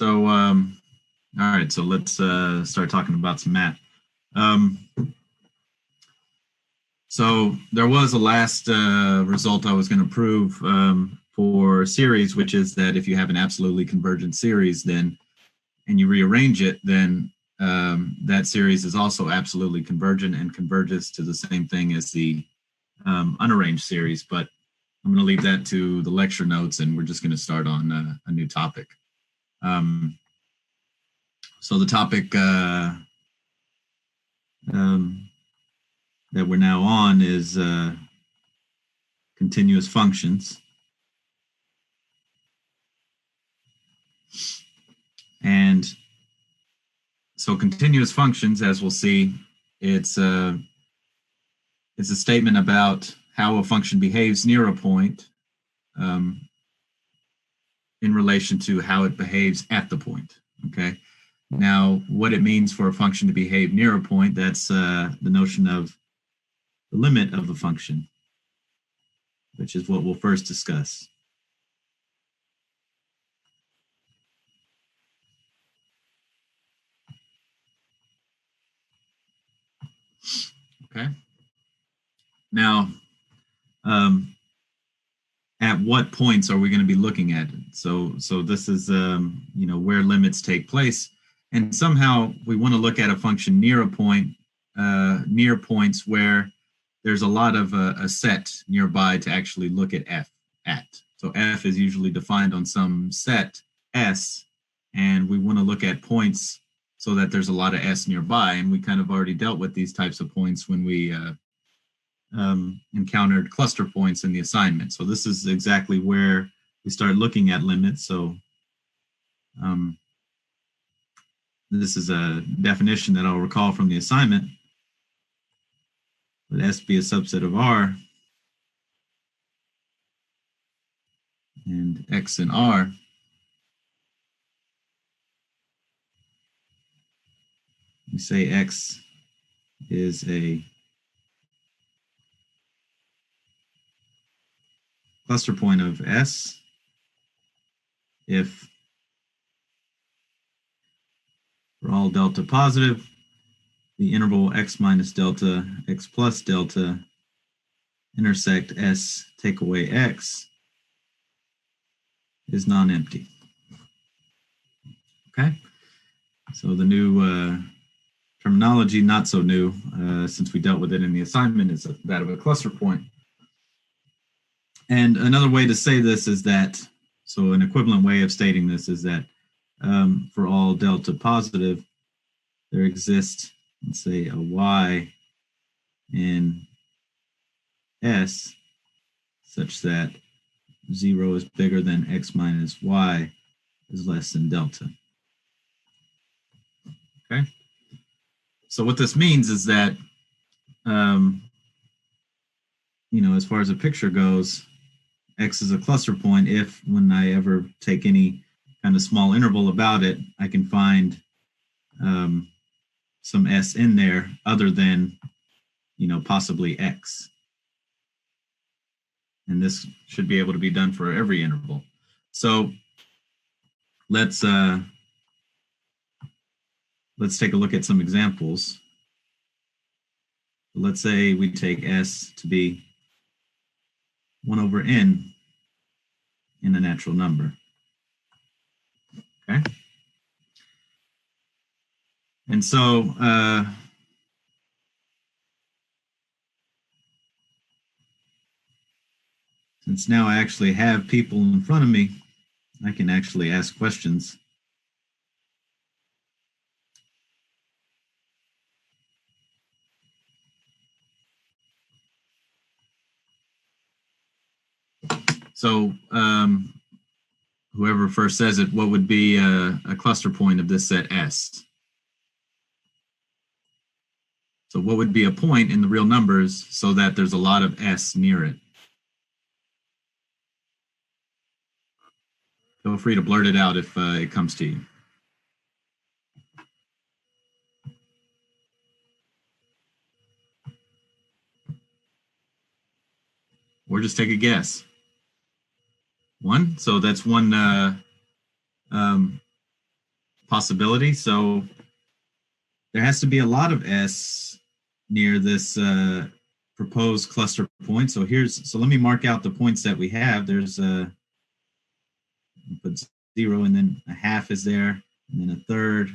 All right, so let's start talking about some math. Um, so there was a last result I was going to prove for series, which is that if you have an absolutely convergent series, then and you rearrange it, then that series is also absolutely convergent and converges to the same thing as the unarranged series. But I'm going to leave that to the lecture notes, and we're just going to start on a new topic. So the topic that we're now on is continuous functions. And so continuous functions, as we'll see, it's a statement about how a function behaves near a point in relation to how it behaves at the point, okay? Now, what it means for a function to behave near a point, that's the notion of the limit of the function, which is what we'll first discuss. Okay. Now, at what points are we going to be looking at it? So this is where limits take place, and somehow we want to look at a function near a point, near points where there's a lot of a set nearby to actually look at f at. So f is usually defined on some set s, and we want to look at points so that there's a lot of s nearby, and we kind of already dealt with these types of points when we encountered cluster points in the assignment. So this is exactly where we start looking at limits. So this is a definition that I'll recall from the assignment. Let S be a subset of R, and X and R we say X is a cluster point of S if for all delta positive, the interval x minus delta, x plus delta intersect S take away X is non-empty. Okay, so the new terminology, not so new since we dealt with it in the assignment, is that of a cluster point. And another way to say this is that, so an equivalent way of stating this is that for all delta positive, there exists, let's say, a y in S such that 0 is bigger than x minus y is less than delta. Okay? So what this means is that, as far as a picture goes, X is a cluster point if, when I ever take any kind of small interval about it, I can find some S in there other than, possibly X. And this should be able to be done for every interval. So let's take a look at some examples. Let's say we take S to be 1 over n in a natural number. Okay. And so since now I actually have people in front of me, I can actually ask questions. So whoever first says it, what would be a cluster point of this set S? So what would be a point in the real numbers so that there's a lot of S near it? Feel free to blurt it out if it comes to you. Or just take a guess. 1, so that's one possibility. So there has to be a lot of S near this proposed cluster point. So let me mark out the points that we have. There's put 0, and then a half is there, and then a third,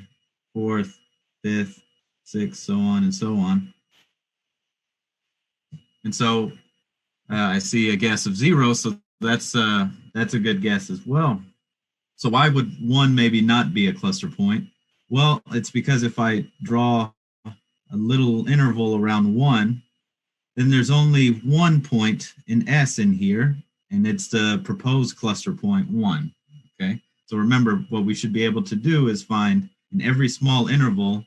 fourth, fifth, sixth, so on and so on. And so I see a guess of 0, so that's a good guess as well. So why would 1 maybe not be a cluster point? Well, it's because if I draw a little interval around 1, then there's only 1 point in S in here, and it's the proposed cluster point 1. Okay, so remember, what we should be able to do is find in every small interval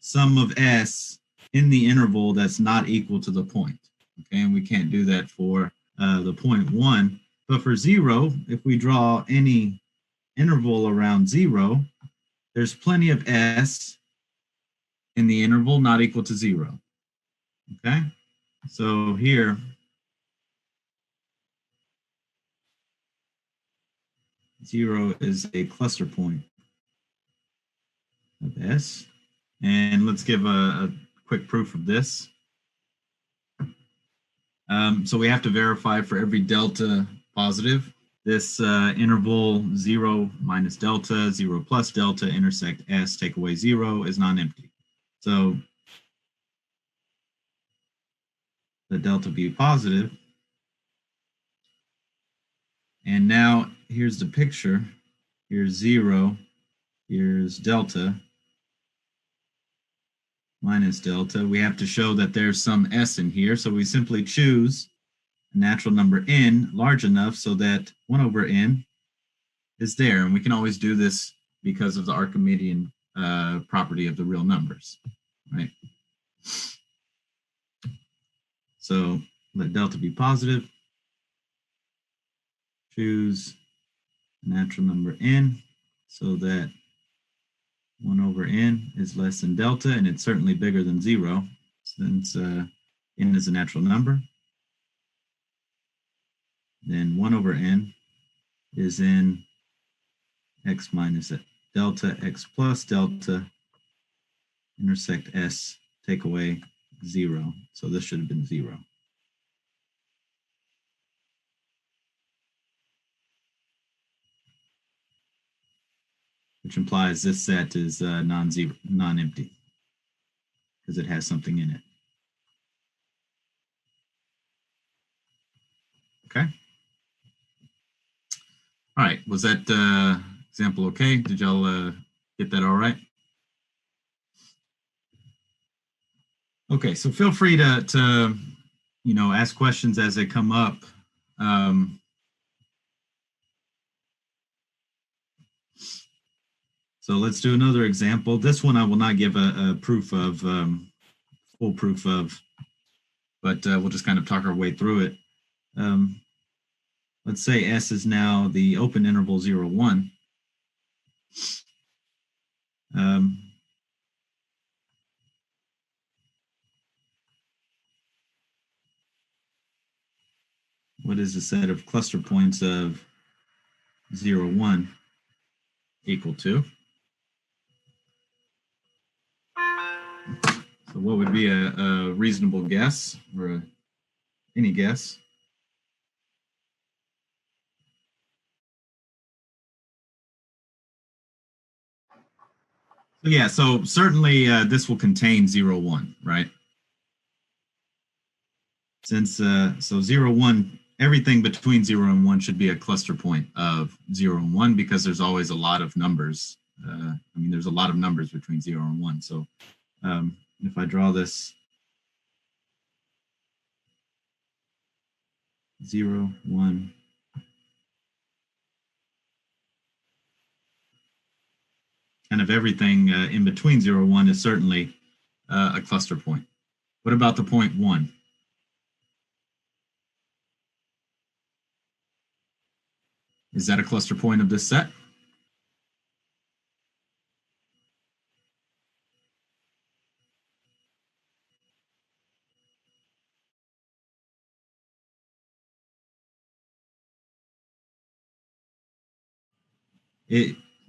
sum of S in the interval that's not equal to the point. Okay, and we can't do that for the point 1. But for 0, if we draw any interval around 0, there's plenty of S in the interval not equal to 0. Okay, so here, zero is a cluster point of S. And let's give a quick proof of this. So we have to verify for every delta positive, this interval 0 minus delta, 0 plus delta, intersect S, take away 0 is non-empty. So the delta be positive. And now here's the picture. Here's 0, here's delta, minus delta. We have to show that there's some S in here. So we simply choose a natural number n large enough so that 1 over n is there. And we can always do this because of the Archimedean property of the real numbers, right? So let delta be positive. Choose a natural number n so that 1 over n is less than delta, and it's certainly bigger than 0 since n is a natural number. Then 1 over n is in x minus delta, x plus delta, intersect S, take away 0. So this should have been 0. Which implies this set is non-empty because it has something in it. Okay. All right. Was that example okay? Did y'all get that all right? Okay. So feel free to ask questions as they come up. So let's do another example. This one I will not give a proof of, full proof of, but we'll just kind of talk our way through it. Let's say S is now the open interval 0, 1. What is the set of cluster points of 0, 1 equal to? So what would be a reasonable guess, or any guess? So yeah, so certainly this will contain 0, 1, right? Since so 0, 1, everything between 0 and 1 should be a cluster point of 0 and 1 because there's always a lot of numbers. There's a lot of numbers between 0 and 1. So if I draw this 0, 1, kind of everything in between 0 and 1 is certainly a cluster point. What about the point 1? Is that a cluster point of this set?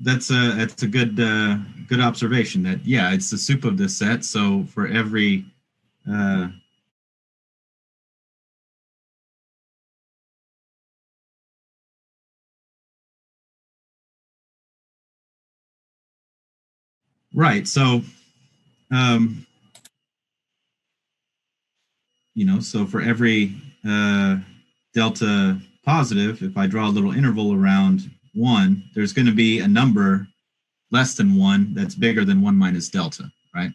that's a good observation. That yeah, it's the soup of the set. So for every right. So um, so for every delta positive, if I draw a little interval around 1, there's going to be a number less than 1 that's bigger than 1 minus delta, right?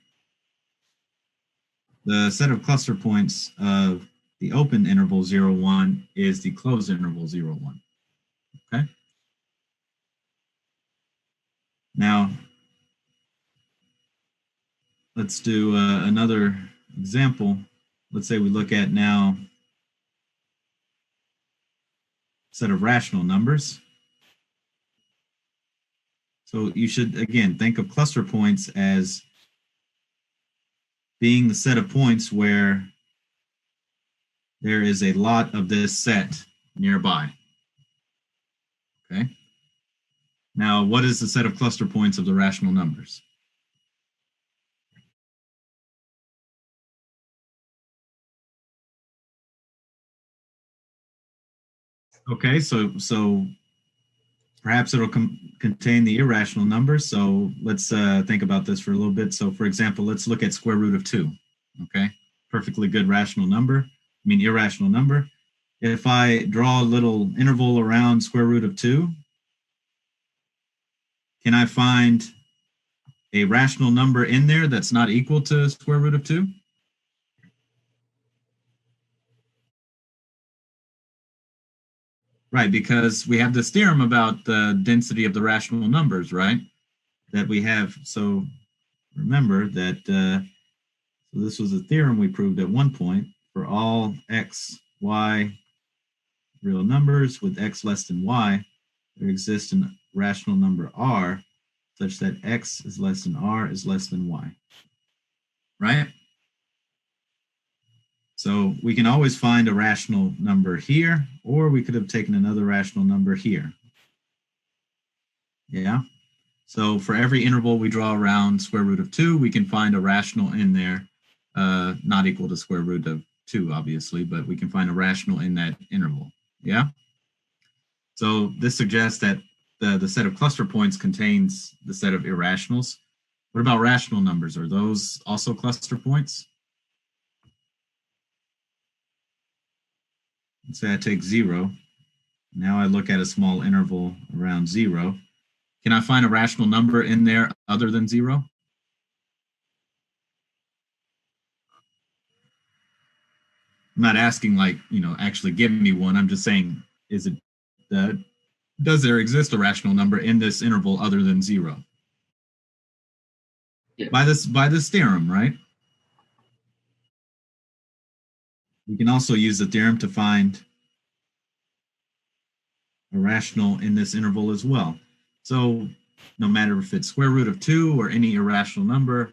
The set of cluster points of the open interval 0, 1 is the closed interval 0, 1. Okay? Now, let's do another example. Let's say we look at now set of rational numbers. So you should, again, think of cluster points as being the set of points where there is a lot of this set nearby. Okay? Now, what is the set of cluster points of the rational numbers? Okay, so perhaps it'll contain the irrational numbers. So let's think about this for a little bit. So for example, let's look at square root of 2. Okay, perfectly good rational number. I mean irrational number. If I draw a little interval around square root of 2, can I find a rational number in there that's not equal to square root of 2? Right, because we have this theorem about the density of the rational numbers, right? That we have. So remember that so this was a theorem we proved at one point for all x, y real numbers with x less than y, there exists a rational number r such that x is less than r is less than y, right? So we can always find a rational number here, or we could have taken another rational number here. Yeah. So for every interval we draw around square root of 2, we can find a rational in there, not equal to square root of 2, obviously, but we can find a rational in that interval. Yeah? So this suggests that the set of cluster points contains the set of irrationals. What about rational numbers? Are those also cluster points? Let's say I take 0. Now I look at a small interval around 0. Can I find a rational number in there other than 0? I'm not asking like, actually give me one. I'm just saying, is it, does there exist a rational number in this interval other than 0? Yeah. By this theorem, right? We can also use the theorem to find a rational in this interval as well. So no matter if it's square root of 2 or any irrational number,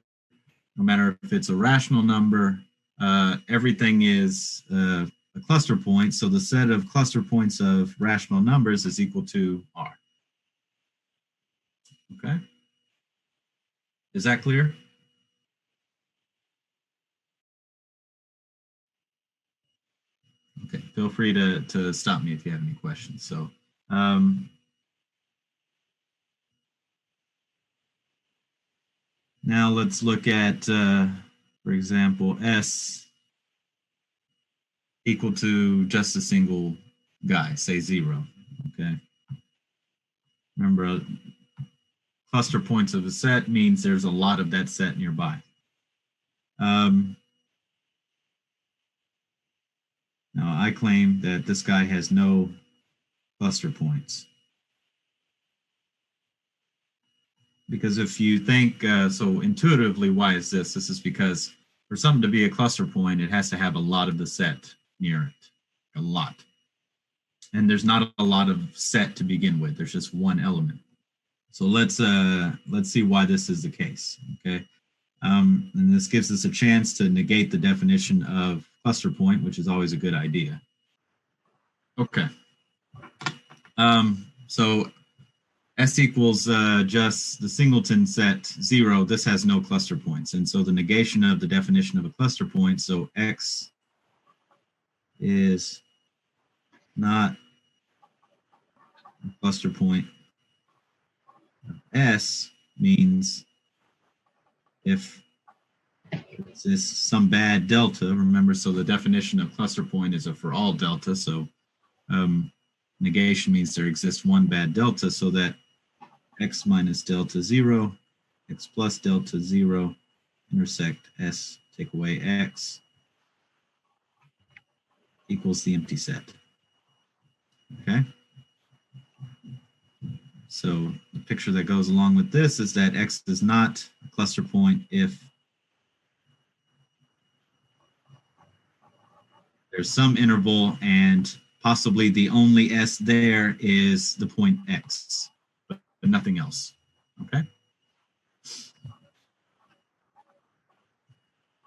no matter if it's a rational number, everything is a cluster point. So the set of cluster points of rational numbers is equal to R. Okay? Is that clear? Okay, feel free to stop me if you have any questions. So, now let's look at, for example, S equal to just a single guy, say 0. Okay. Remember, cluster points of a set means there's a lot of that set nearby. Now I claim that this guy has no cluster points. Because if you think, so intuitively, why is this? This is because for something to be a cluster point, it has to have a lot of the set near it, a lot. And there's not a lot of set to begin with. There's just one element. So let's see why this is the case, okay? And this gives us a chance to negate the definition of cluster point, which is always a good idea. Okay. So S equals just the singleton set 0. This has no cluster points. And so the negation of the definition of a cluster point, so X is not a cluster point of S means if this is some bad delta, remember, so the definition of cluster point is a for all delta. So negation means there exists one bad delta, so that X minus delta 0, X plus delta 0, intersect S, take away X, equals the empty set. Okay? So the picture that goes along with this is that X is not a cluster point if there's some interval and possibly the only S there is the point X, but nothing else. Okay?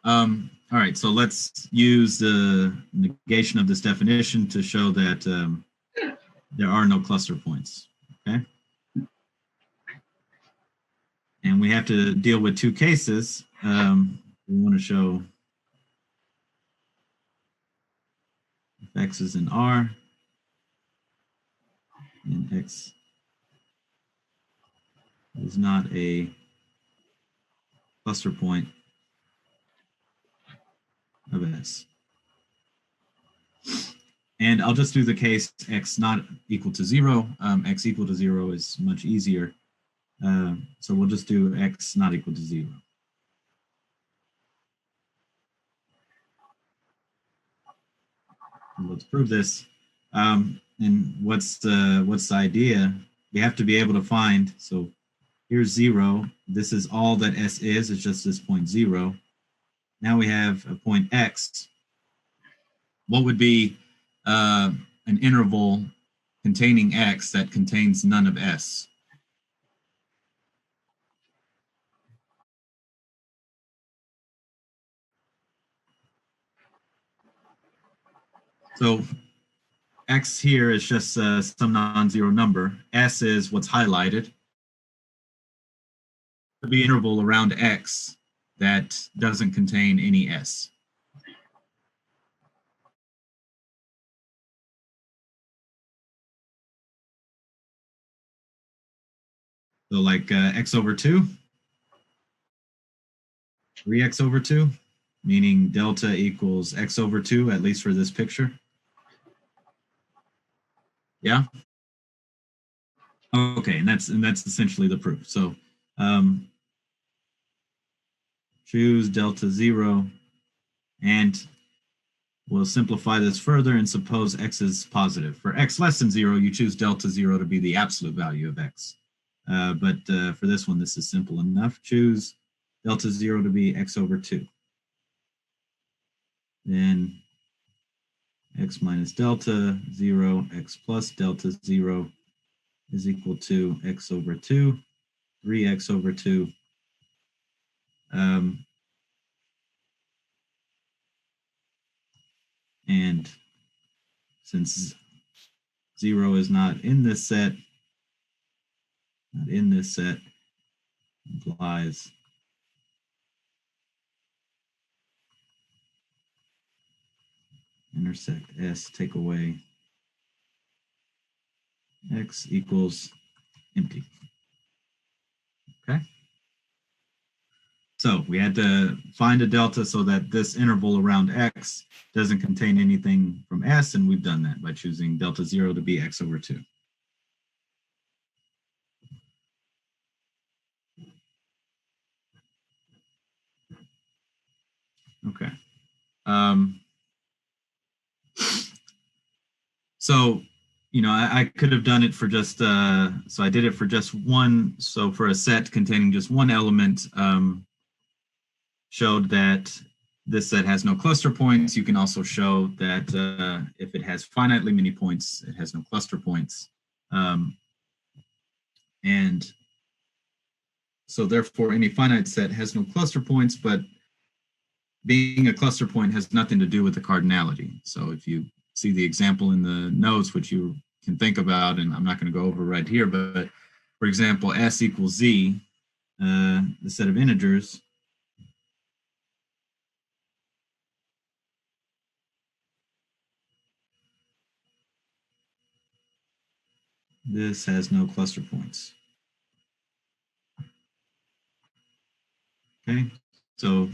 All right, so let's use the negation of this definition to show that there are no cluster points. Okay? And we have to deal with two cases. We want to show if X is in R and X is not a cluster point of S. And I'll just do the case X not equal to 0. X equal to 0 is much easier. So we'll just do X not equal to 0. And let's prove this. And what's the idea? We have to be able to find, so here's 0. This is all that S is, it's just this point 0. Now we have a point X. What would be an interval containing X that contains none of S? So X here is just some non-zero number. S is what's highlighted. Could be an interval around X that doesn't contain any S. So like X over 2, 3X over 2, meaning delta equals X over 2, at least for this picture. Yeah? Okay, and that's essentially the proof. So choose delta 0, and we'll simplify this further and suppose X is positive. For X less than 0, you choose delta 0 to be the absolute value of X. But for this one, this is simple enough. Choose delta 0 to be X over 2. Then X minus delta 0, X plus delta 0 is equal to X over 2, 3X over 2. And since 0 is not in this set, implies intersect S, take away X equals empty. Okay? So we had to find a delta so that this interval around X doesn't contain anything from S, and we've done that by choosing delta 0 to be X over 2. Okay. So, you know, I could have done it for just, so I did it for just one. So for a set containing just one element, showed that this set has no cluster points. You can also show that if it has finitely many points, it has no cluster points. And so therefore any finite set has no cluster points, but being a cluster point has nothing to do with the cardinality. So if you see the example in the notes, which you can think about, and I'm not going to go over right here, but for example, S equals Z, the set of integers, this has no cluster points. Okay, so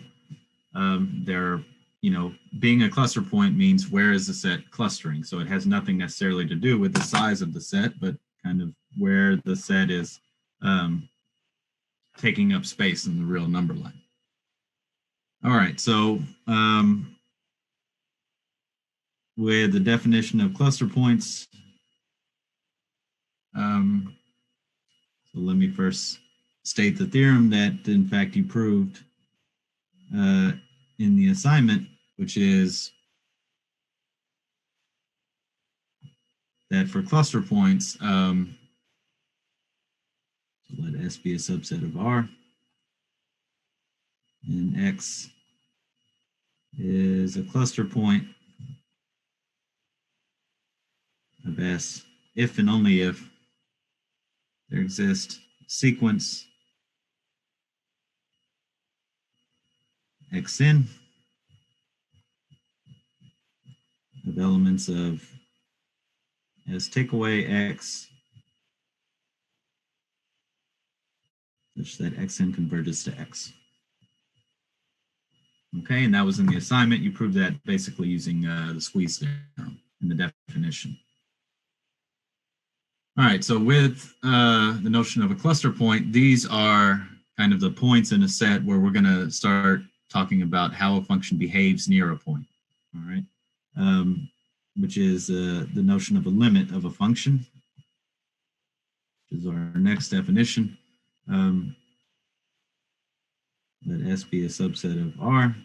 being a cluster point means where is the set clustering. So it has nothing necessarily to do with the size of the set, but kind of where the set is taking up space in the real number line. All right, so with the definition of cluster points, so let me first state the theorem that in fact you proved in the assignment, which is that for cluster points, so let S be a subset of R, and X is a cluster point of S if and only if there exists sequence Xn of elements of S take away X such that Xn converges to X. Okay, and that was in the assignment. You proved that basically using the squeeze theorem in the definition. All right, so with the notion of a cluster point, these are kind of the points in a set where we're going to start talking about how a function behaves near a point, all right, which is the notion of a limit of a function, which is our next definition. Let S be a subset of R.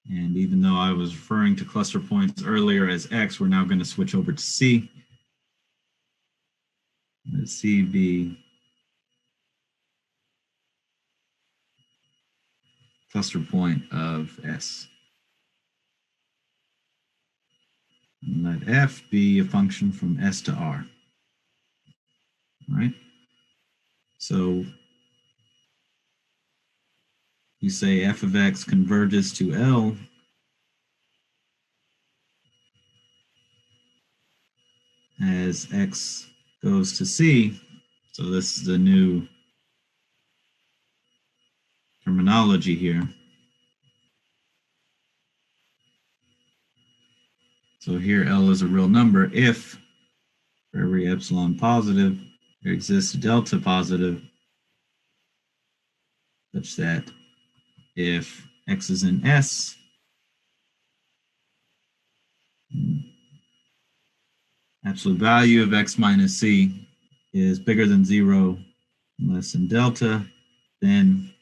And even though I was referring to cluster points earlier as X, we're now going to switch over to C. Let C be cluster point of S. And let F be a function from S to R. All right? So you say f of X converges to L as X goes to C. So this is the new terminology here. So here L is a real number if for every epsilon positive there exists a delta positive such that if X is in S, absolute value of X minus C is bigger than 0 and less than delta, then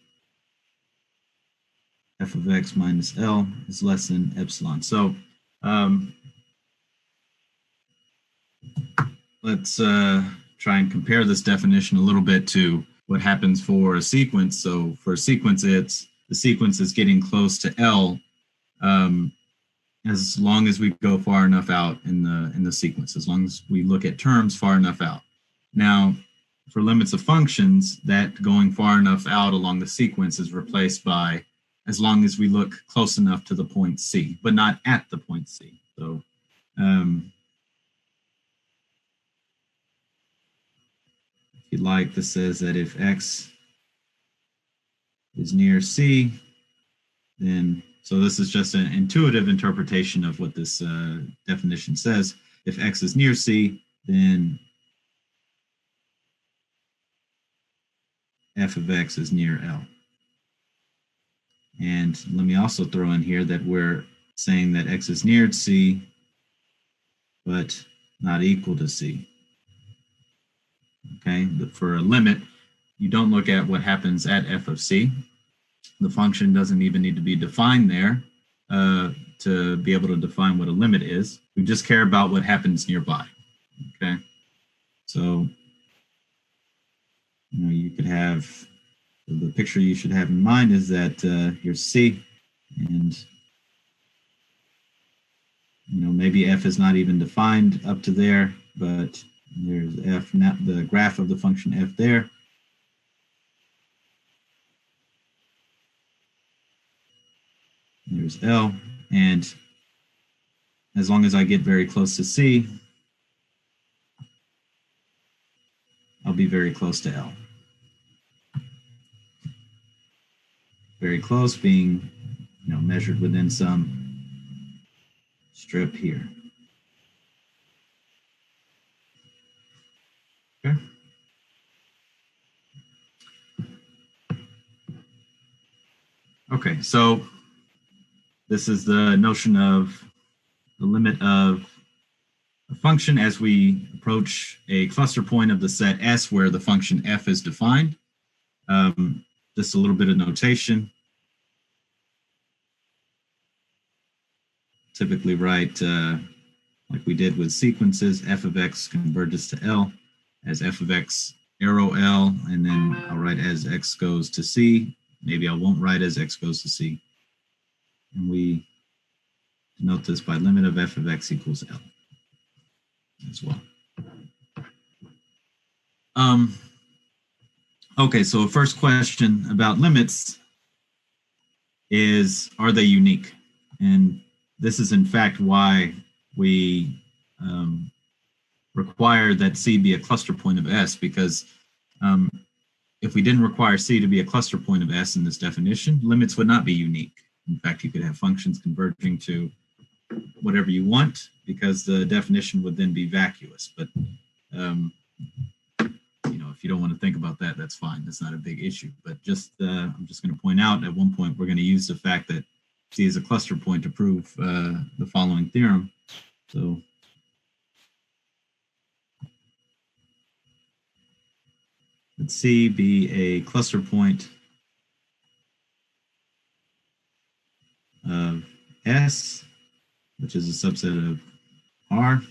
f of X minus L is less than epsilon. So let's try and compare this definition a little bit to what happens for a sequence. So for a sequence, the sequence is getting close to L as long as we go far enough out in the sequence, as long as we look at terms far enough out. Now, for limits of functions, that going far enough out along the sequence is replaced by as long as we look close enough to the point C, but not at the point C. So if you like, this says that if X is near C, then, so this is just an intuitive interpretation of what this definition says. If X is near C, then f of X is near L. And let me also throw in here that we're saying that X is near C, but not equal to C. Okay, but for a limit, you don't look at what happens at f of C. The function doesn't even need to be defined there to be able to define what a limit is. We just care about what happens nearby. Okay, so you could have, the picture you should have in mind is that here's C, and maybe f is not even defined up to there, but There's f, now the graph of the function f there. There's L, and as long as I get very close to C, I'll be very close to L. Very close being, measured within some strip here. Okay. Okay, so this is the notion of the limit of a function as we approach a cluster point of the set S where the function f is defined. Just a little bit of notation. Typically write, like we did with sequences, f of x converges to L as f of x arrow L, and then I'll write as x goes to C. Maybe I won't write as x goes to C. And we denote this by limit of f of x equals L as well. Okay, so first question about limits is, are they unique? And this is in fact why we require that C be a cluster point of S, because if we didn't require C to be a cluster point of S in this definition, limits would not be unique. In fact, you could have functions converging to whatever you want because the definition would then be vacuous. But if you don't want to think about that, that's fine. That's not a big issue. But I'm just going to point out at one point we're going to use the fact that C is a cluster point to prove the following theorem. So let C be a cluster point of S, which is a subset of R.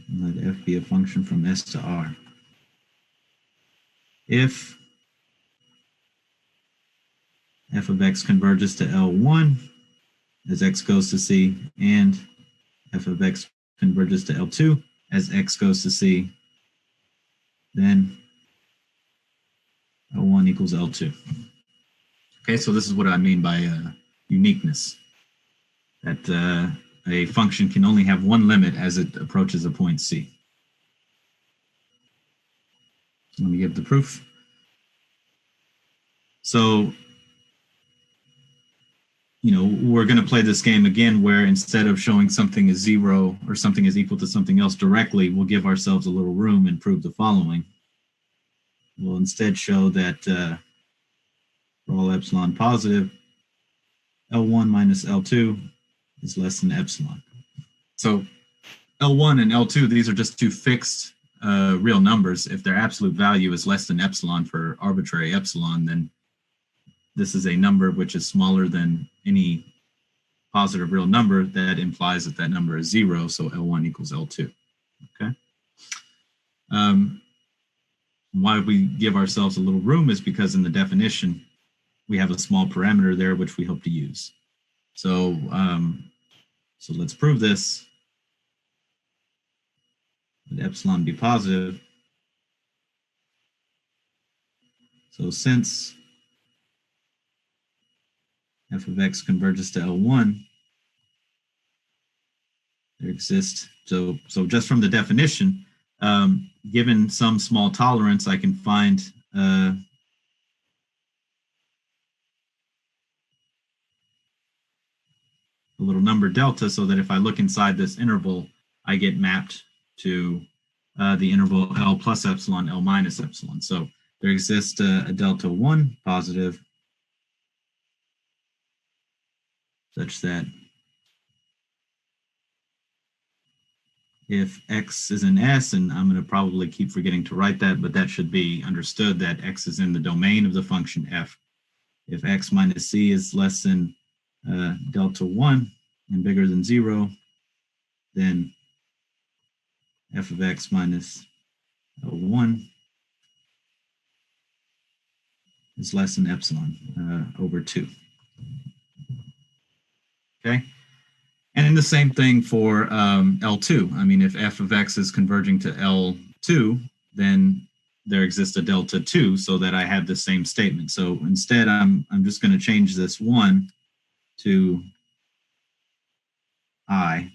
And let F be a function from S to R. If f of x converges to L1 as x goes to C, and f of x converges to L2 as x goes to C, then L1 equals L2. Okay, so this is what I mean by uniqueness, that a function can only have one limit as it approaches a point C. Let me give the proof. So, we're going to play this game again where instead of showing something is 0 or something is equal to something else directly, we'll give ourselves a little room and prove the following. We'll instead show that for all epsilon positive, L1 minus L2 is less than epsilon. So L1 and L2, these are just two fixed real numbers. If their absolute value is less than epsilon for arbitrary epsilon, then this is a number which is smaller than any positive real number. That implies that that number is 0, so L1 equals L2. Okay. Why we give ourselves a little room is because in the definition, we have a small parameter there which we hope to use. So, so let's prove this. Let epsilon be positive. So since f of x converges to L1, there exists, so just from the definition, given some small tolerance, I can find a little number delta, so that if I look inside this interval, I get mapped to the interval L plus epsilon, L minus epsilon. So there exists a delta 1 positive such that if x is in S, and I'm going to probably keep forgetting to write that, but that should be understood that x is in the domain of the function f. If x minus c is less than delta 1 and bigger than 0, then f of x minus L1 is less than epsilon over 2. Okay? And And the same thing for L2. I mean, if f of x is converging to L2, then there exists a delta 2 so that I have the same statement. So instead, I'm just going to change this 1 to I,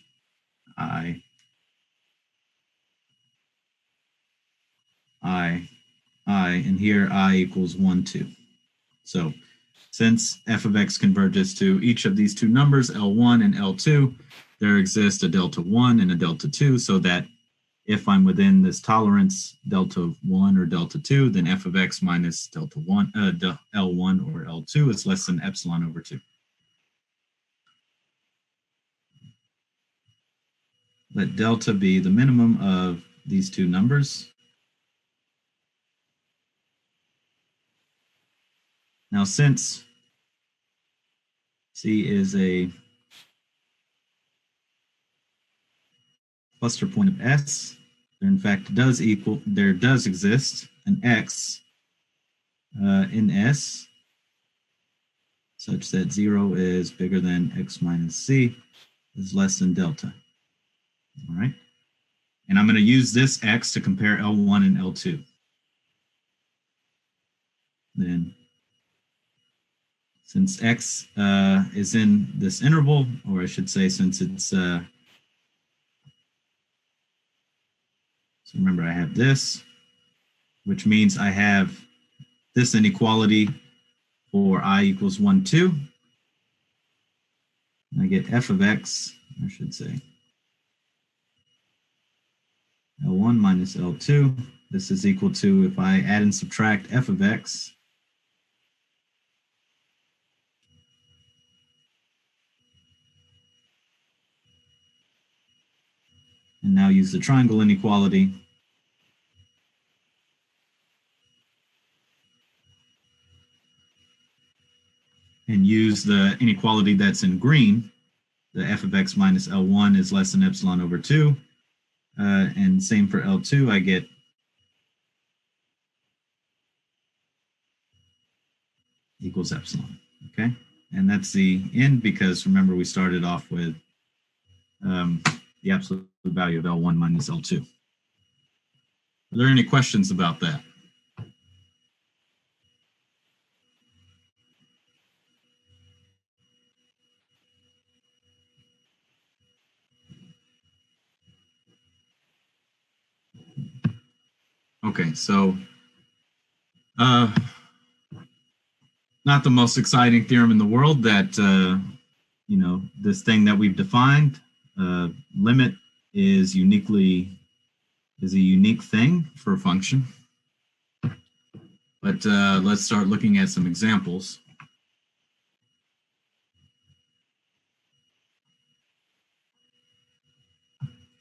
and here I equals 1, 2. So since f of x converges to each of these two numbers, L1 and L2, there exists a delta 1 and a delta 2, so that if I'm within this tolerance, delta 1 or delta 2, then f of x minus delta 1, L1 or L2 is less than epsilon over 2. Let delta be the minimum of these two numbers. Now, since C is a cluster point of S, there in fact does exist an X in S such that 0 is bigger than X minus C is less than delta. All right. And I'm going to use this X to compare L1 and L2. Then since X is in this interval, or I should say since it's, so remember I have this, which means I have this inequality for I equals 1, 2. And I get f of x, I should say, L1 minus L2. This is equal to, if I add and subtract f of x, and now use the triangle inequality, and use the inequality that's in green, the f of x minus L1 is less than epsilon over 2. And same for L2, I get equals epsilon, okay? And that's the end because remember we started off with the absolute value of L1 minus L2. Are there any questions about that? Okay, so not the most exciting theorem in the world that, you know, this thing that we've defined, limit is a unique thing for a function. But let's start looking at some examples.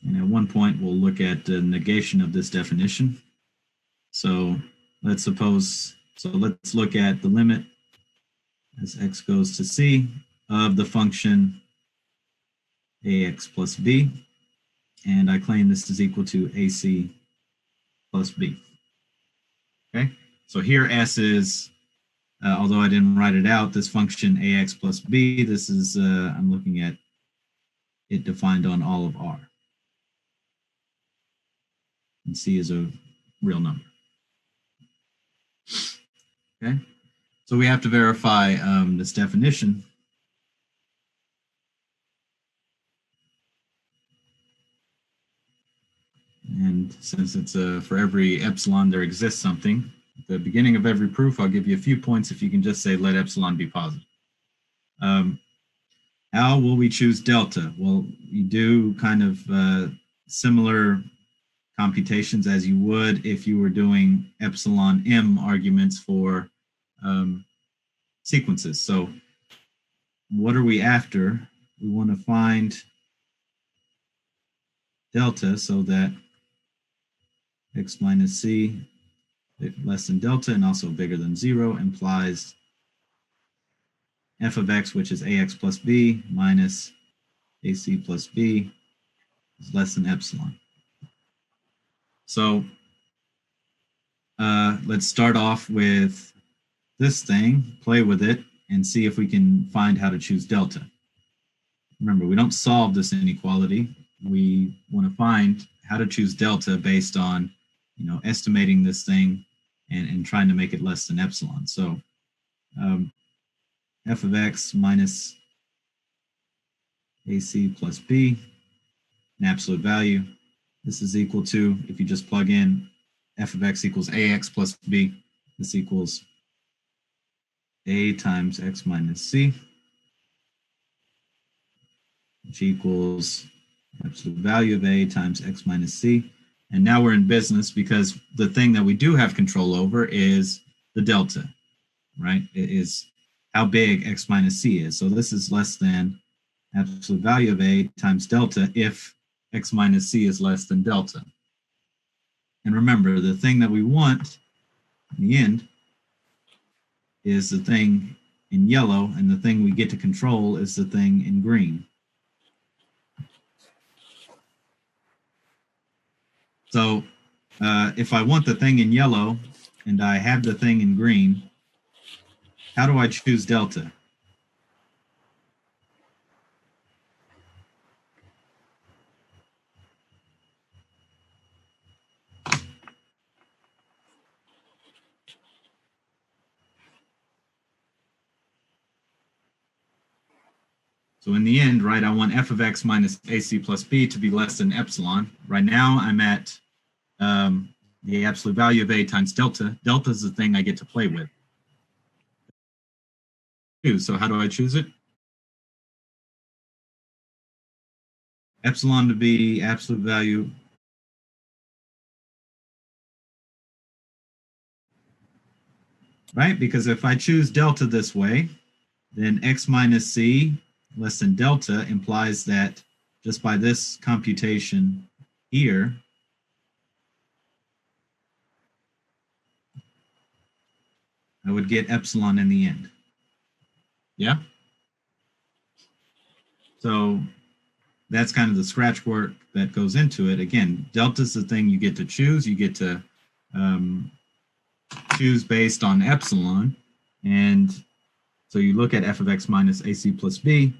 And at one point, we'll look at the negation of this definition. So let's look at the limit as x goes to c of the function ax plus b. And I claim this is equal to ac plus b. Okay, so here s is, although I didn't write it out, this function ax plus b, this is, I'm looking at it defined on all of R. And c is a real number. Okay, so we have to verify this definition. And since it's for every epsilon, there exists something. At the beginning of every proof, I'll give you a few points if you can just say let epsilon be positive. How will we choose delta? Well, you do kind of similar computations as you would if you were doing epsilon m arguments for sequences. So what are we after? We want to find delta so that x minus c less than delta and also bigger than 0 implies f of x, which is ax plus b minus ac plus b is less than epsilon. So let's start off with this thing, play with it, and see if we can find how to choose delta. remember, we don't solve this inequality. We want to find how to choose delta based on, estimating this thing and trying to make it less than epsilon. So f of x minus ac plus b, an absolute value. This is equal to, if you just plug in f of x equals ax plus b, this equals a times x minus c, which equals absolute value of a times x minus c. And now we're in business because the thing that we do have control over is the delta, right? It is how big x minus c is. So this is less than absolute value of a times delta if x minus c is less than delta. And remember, the thing that we want in the end is the thing in yellow, and the thing we get to control is the thing in green. So if I want the thing in yellow and I have the thing in green, how do I choose delta? So in the end, right, I want f of x minus ac plus b to be less than epsilon. Right now, I'm at the absolute value of a times delta. Delta is the thing I get to play with. So how do I choose it? Epsilon to be absolute value. Right, because if I choose delta this way, then x minus c less than delta implies that just by this computation here, I would get epsilon in the end. Yeah? So that's kind of the scratch work that goes into it. Again, delta is the thing you get to choose. You get to choose based on epsilon. And so you look at f of x minus ac plus b.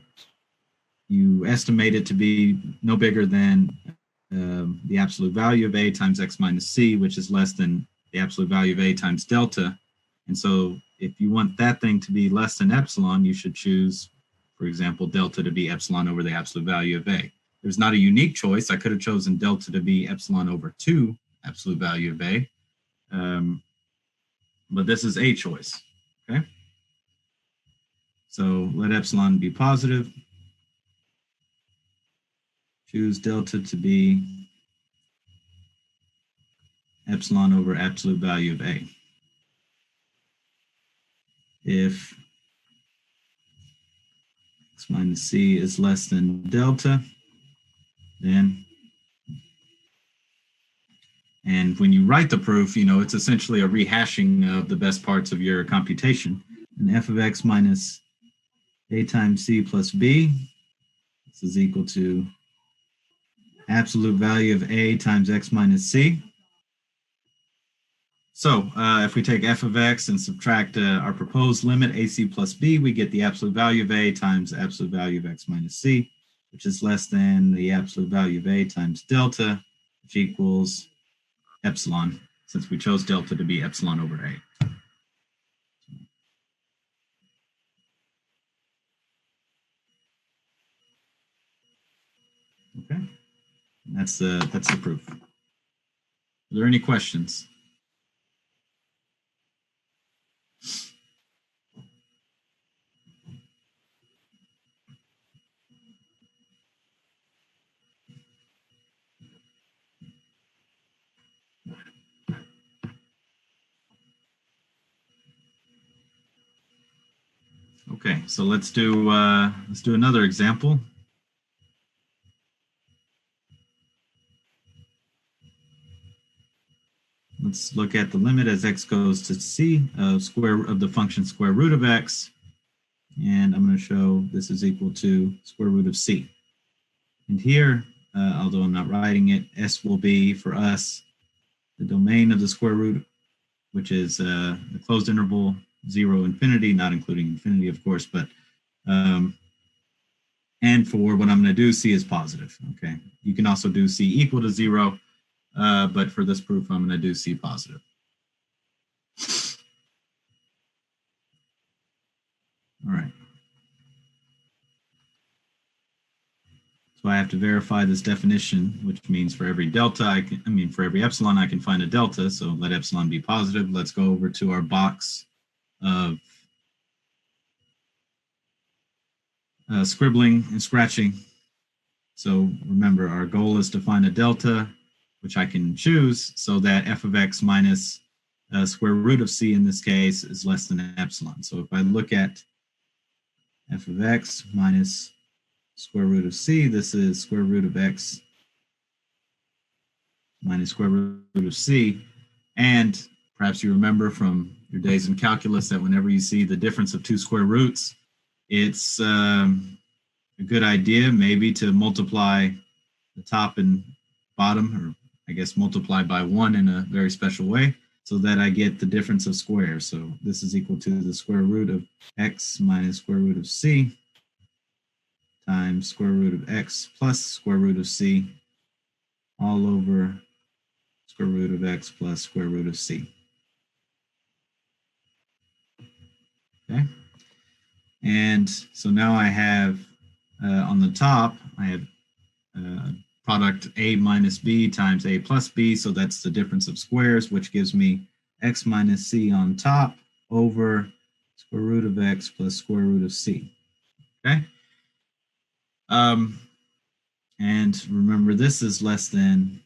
You estimate it to be no bigger than the absolute value of a times x minus c, which is less than the absolute value of a times delta. And so if you want that thing to be less than epsilon, you should choose, for example, delta to be epsilon over the absolute value of a. There's not a unique choice. I could have chosen delta to be epsilon over 2 absolute value of a. But this is a choice, okay? So let epsilon be positive. Choose delta to be epsilon over absolute value of a. If x minus c is less than delta, then, and when you write the proof, it's essentially a rehashing of the best parts of your computation. And f of x minus a times c plus b, this is equal to absolute value of a times x minus c. So if we take f of x and subtract our proposed limit, ac plus b, we get the absolute value of a times the absolute value of x minus c, which is less than the absolute value of a times delta, which equals epsilon, since we chose delta to be epsilon over a. Okay, and that's the proof. Are there any questions? Okay, so let's do another example. Let's look at the limit as x goes to c of the function square root of x, and I'm going to show this is equal to square root of c. And here, although I'm not writing it, s will be for us the domain of the square root, which is the closed interval 0 infinity, not including infinity, of course, but And for what I'm going to do, C is positive. Okay. You can also do C equal to 0, but for this proof, I'm going to do C positive. All right. So I have to verify this definition, which means for every delta, for every epsilon, I can find a delta. So let epsilon be positive. Let's go over to our box of scribbling and scratching. So remember, our goal is to find a delta, which I can choose so that f of x minus square root of c in this case is less than epsilon. So if I look at f of x minus square root of c, this is square root of x minus square root of c. And perhaps you remember from your days in calculus that whenever you see the difference of two square roots, it's a good idea maybe to multiply the top and bottom, or I guess multiply by 1 in a very special way, so that I get the difference of squares. So this is equal to the square root of x minus square root of c times square root of x plus square root of c all over square root of x plus square root of c. Okay. And so now I have on the top, I have product a minus b times a plus b. So that's the difference of squares, which gives me x minus c on top over square root of x plus square root of c. Okay. And remember, this is less than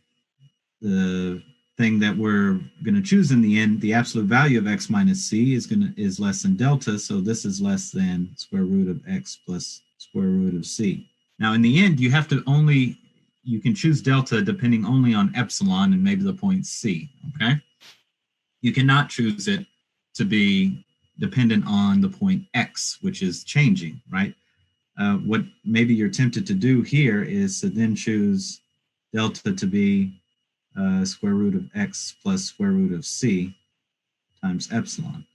the thing that we're going to choose in the end. The absolute value of x minus c is less than delta. So this is less than square root of x plus square root of c. Now, in the end, you have to you can choose delta depending only on epsilon and maybe the point c, okay? You cannot choose it to be dependent on the point x, which is changing, right? What maybe you're tempted to do here is to then choose delta to be square root of x plus square root of c times epsilon.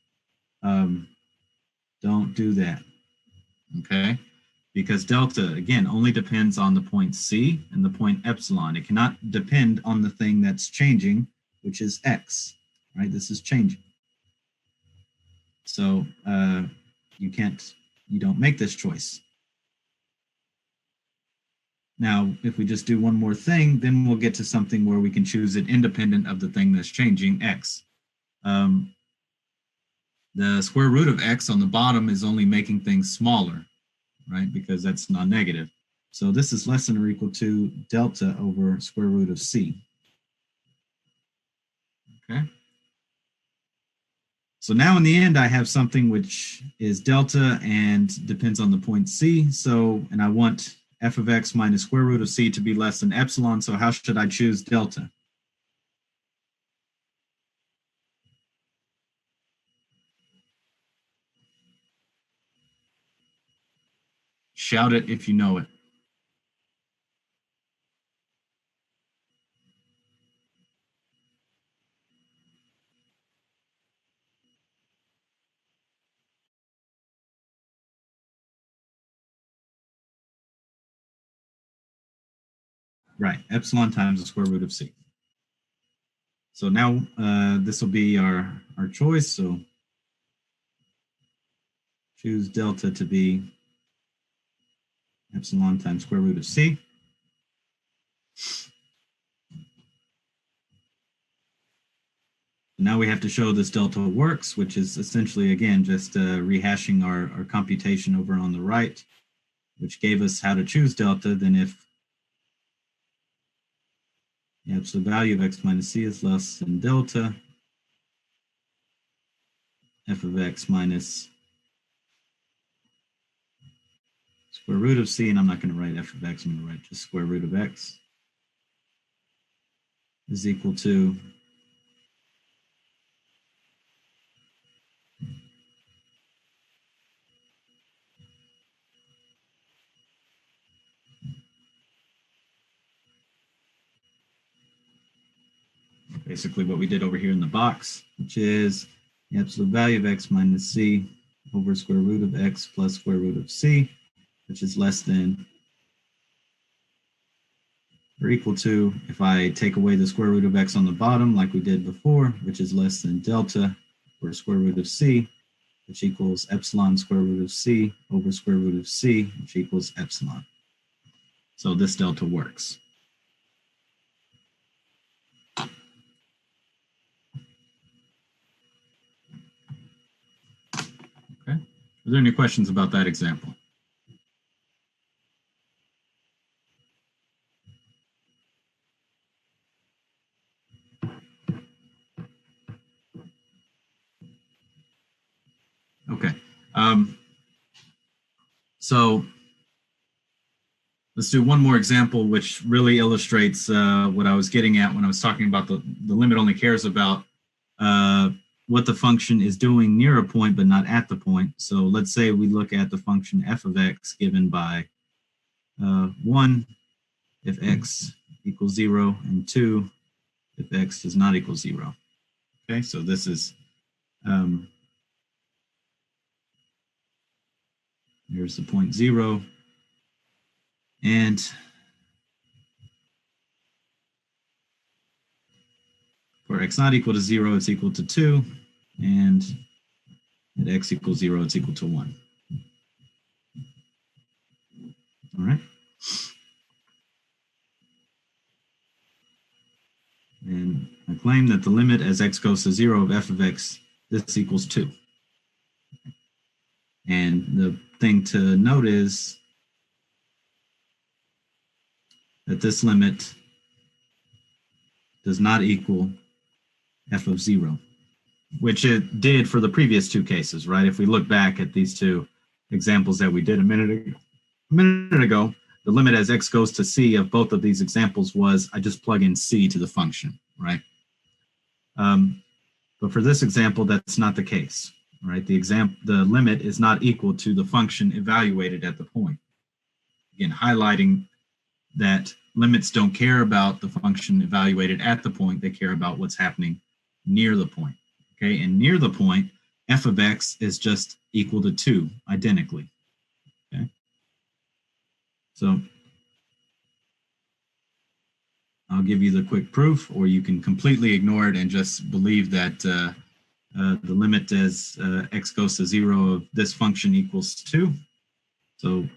Don't do that, okay? Because delta, again, only depends on the point c and the point epsilon. It cannot depend on the thing that's changing, which is x, right? This is changing. So you don't make this choice. Now, if we just do one more thing, then we'll get to something where we can choose it independent of the thing that's changing, x. The square root of x on the bottom is only making things smaller, right? Because that's non-negative. So this is less than or equal to delta over square root of c. Okay. So now in the end, I have something which is delta and depends on the point c. So, and I want f of x minus square root of c to be less than epsilon. So how should I choose delta? Shout it if you know it. Right, epsilon times the square root of c. So now this will be our choice. So choose delta to be epsilon times square root of c. Now we have to show this delta works, which is essentially, again, just rehashing our computation over on the right, which gave us how to choose delta. Then if the absolute value of x minus c is less than delta, f of x minus square root of c, and I'm not going to write f of x, I'm going to write just square root of x, is equal to basically what we did over here in the box, which is the absolute value of x minus c over square root of x plus square root of c which is less than or equal to, if I take away the square root of x on the bottom like we did before, which is less than delta or square root of c, which equals epsilon square root of c over square root of c, which equals epsilon. So this delta works. Okay. Are there any questions about that example? Okay. So let's do one more example, which really illustrates what I was getting at when I was talking about the limit only cares about what the function is doing near a point, but not at the point. So let's say we look at the function f of x given by 1 if x equals 0, and 2 if x does not equal 0. Okay, so this is, here's the point 0, and for x not equal to 0, it's equal to 2, and at x equals 0, it's equal to 1. All right. And I claim that the limit as x goes to 0 of f of x, this equals 2. And the thing to note is that this limit does not equal f of 0, which it did for the previous two cases, right? If we look back at these two examples that we did a minute ago, the limit as x goes to c of both of these examples was I just plug in c to the function, right? But for this example, that's not the case, right? The limit is not equal to the function evaluated at the point. Again, highlighting that limits don't care about the function evaluated at the point, they care about what's happening near the point, okay? And near the point, f of x is just equal to 2, identically, okay? So I'll give you the quick proof, or you can completely ignore it and just believe that the limit as x goes to 0 of this function equals 2. So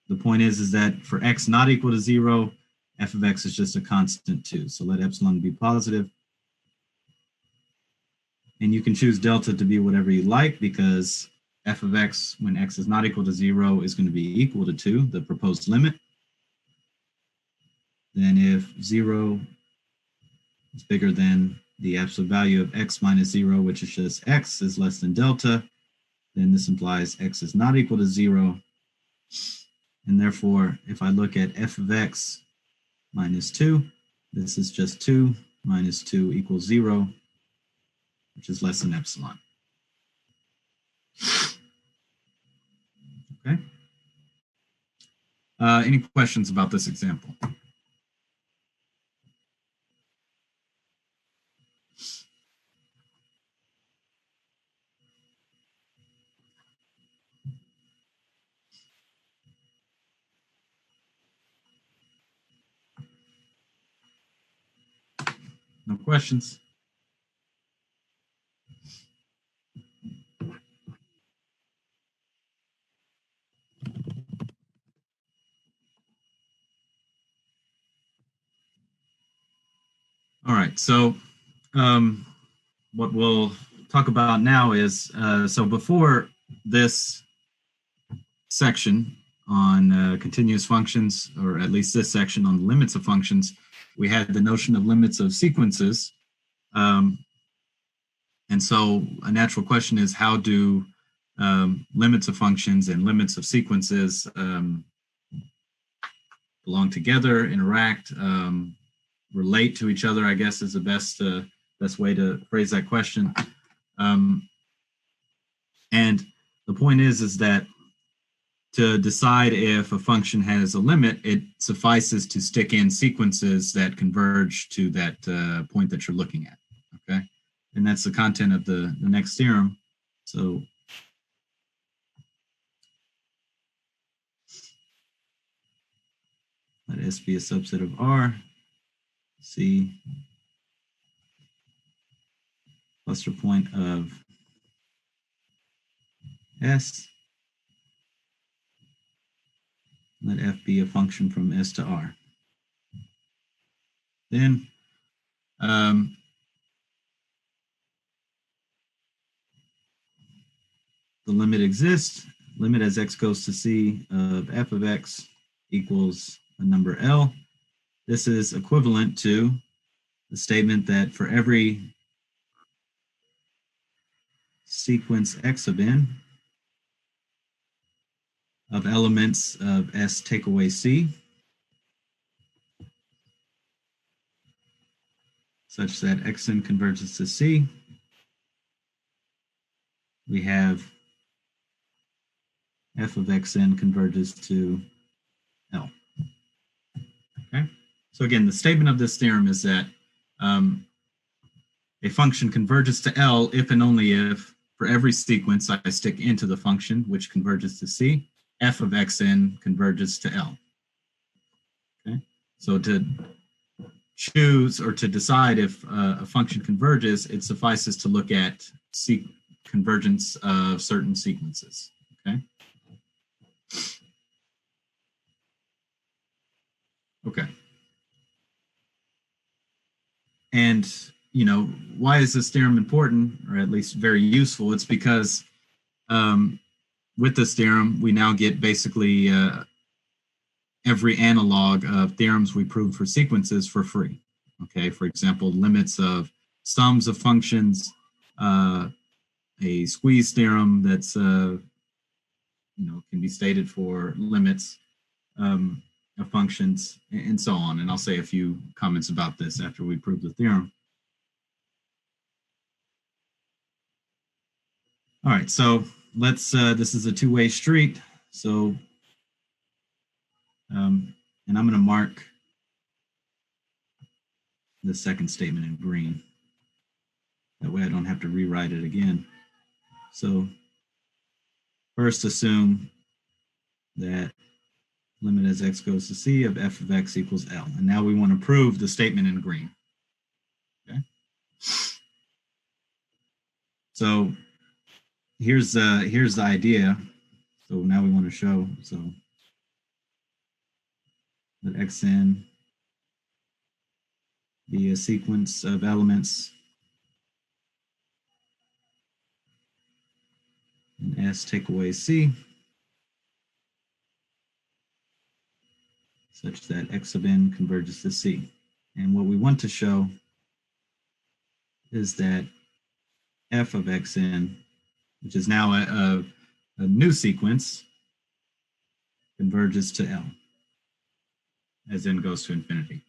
the point is that for x not equal to 0, f of x is just a constant 2. So let epsilon be positive. And you can choose delta to be whatever you like, because f of x, when x is not equal to 0, is going to be equal to 2, the proposed limit. Then if 0 is bigger than the absolute value of x minus 0, which is just x is less than delta, then this implies x is not equal to 0. And therefore, if I look at f of x minus 2, this is just 2 minus 2 equals 0, which is less than epsilon. Okay. Any questions about this example? No questions? All right, so what we'll talk about now is, so before this section on continuous functions, or at least this section on the limits of functions, we had the notion of limits of sequences. And so a natural question is, how do limits of functions and limits of sequences belong together, interact, relate to each other, I guess is the best way to phrase that question. And the point is that to decide if a function has a limit, it suffices to stick in sequences that converge to that point that you're looking at, okay? And that's the content of the next theorem. So let S be a subset of R, C cluster point of S, let F be a function from S to R. Then the limit exists. Limit as x goes to c of f of x equals a number L. This is equivalent to the statement that for every sequence x sub n of elements of S take away C, such that xn converges to C, we have f of xn converges to L. Okay, so again, the statement of this theorem is that a function converges to L if and only if, for every sequence I stick into the function, which converges to C, f of xn converges to L. Okay, so to choose or to decide if a function converges, it suffices to look at convergence of certain sequences. Okay. Okay. And, you know, why is this theorem important, or at least very useful? It's because with this theorem, we now get basically every analog of theorems we prove for sequences for free. Okay, for example, limits of sums of functions, a squeeze theorem that's can be stated for limits of functions, and so on. And I'll say a few comments about this after we prove the theorem. All right, so let's, this is a two-way street. So, and I'm going to mark the second statement in green. That way I don't have to rewrite it again. So first assume that limit as x goes to c of f of x equals L. And now we want to prove the statement in green. Okay. So here's the idea. So now we want to show, so let xn be a sequence of elements and S take away C, such that x sub n converges to C. And what we want to show is that f of xn, which is now a new sequence, converges to L as n goes to infinity.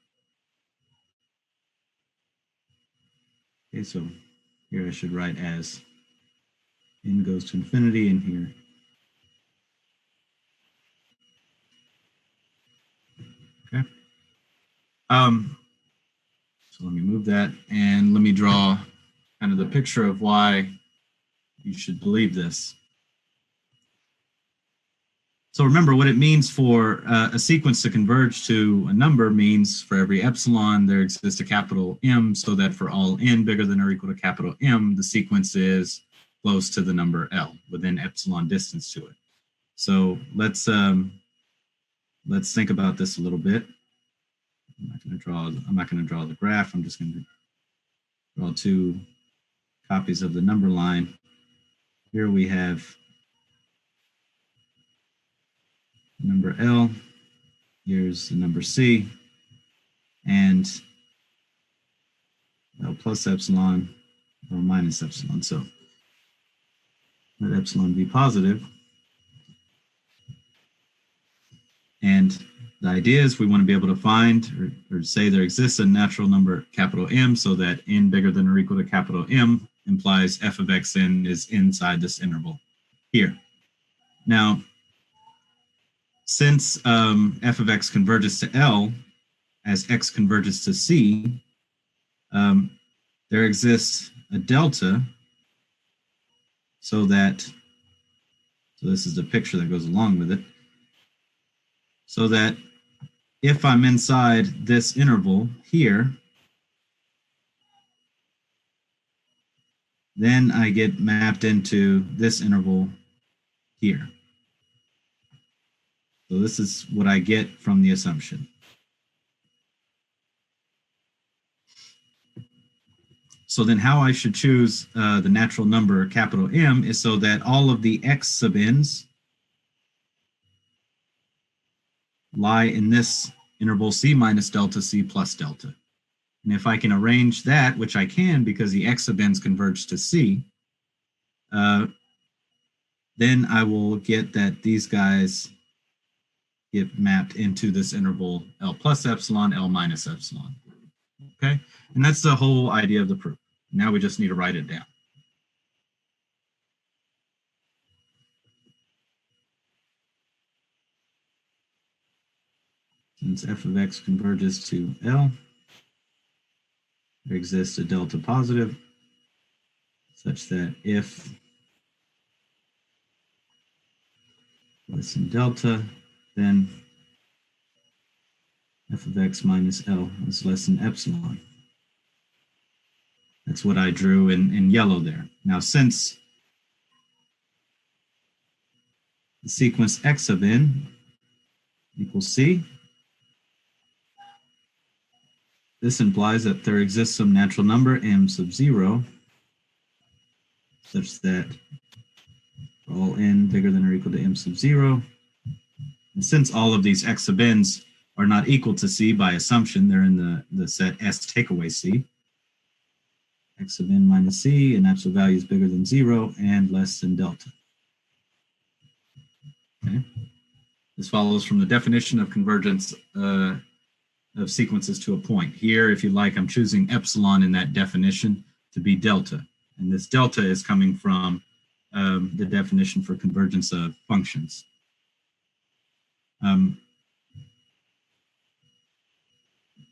Okay, so here I should write as n goes to infinity, and here okay. So let me move that, and let me draw kind of the picture of why you should believe this. So remember, what it means for a sequence to converge to a number means for every epsilon there exists a capital M, so that for all n bigger than or equal to capital M, the sequence is close to the number L, within epsilon distance to it. So let's think about this a little bit. I'm not going to draw the graph. I'm just going to draw two copies of the number line. Here we have number L, here's the number C, and L plus epsilon or minus epsilon. So let epsilon be positive. And the idea is we want to be able to find or say there exists a natural number capital M, so that n bigger than or equal to capital M implies f of xn is inside this interval here. Now, since f of x converges to L as x converges to C, there exists a delta, so this is the picture that goes along with it, so that if I'm inside this interval here, then I get mapped into this interval here. So this is what I get from the assumption. So then how I should choose the natural number capital M is so that all of the x sub n's lie in this interval c minus delta, c plus delta. And if I can arrange that, which I can because the x sub n's converge to c, then I will get that these guys get mapped into this interval L plus epsilon, L minus epsilon. Okay, and that's the whole idea of the proof. Now we just need to write it down. Since f of x converges to L, there exists a delta positive such that if less than delta, then f of x minus L is less than epsilon. That's what I drew in yellow there. Now, since the sequence x sub n equals c, this implies that there exists some natural number m sub 0 such that for all n bigger than or equal to m sub 0, and since all of these x sub n's are not equal to c by assumption, they're in the set S takeaway c, x sub n minus c, and absolute value is bigger than 0 and less than delta. Okay. This follows from the definition of convergence of sequences to a point. Here, if you like, I'm choosing epsilon in that definition to be delta. And this delta is coming from the definition for convergence of functions. And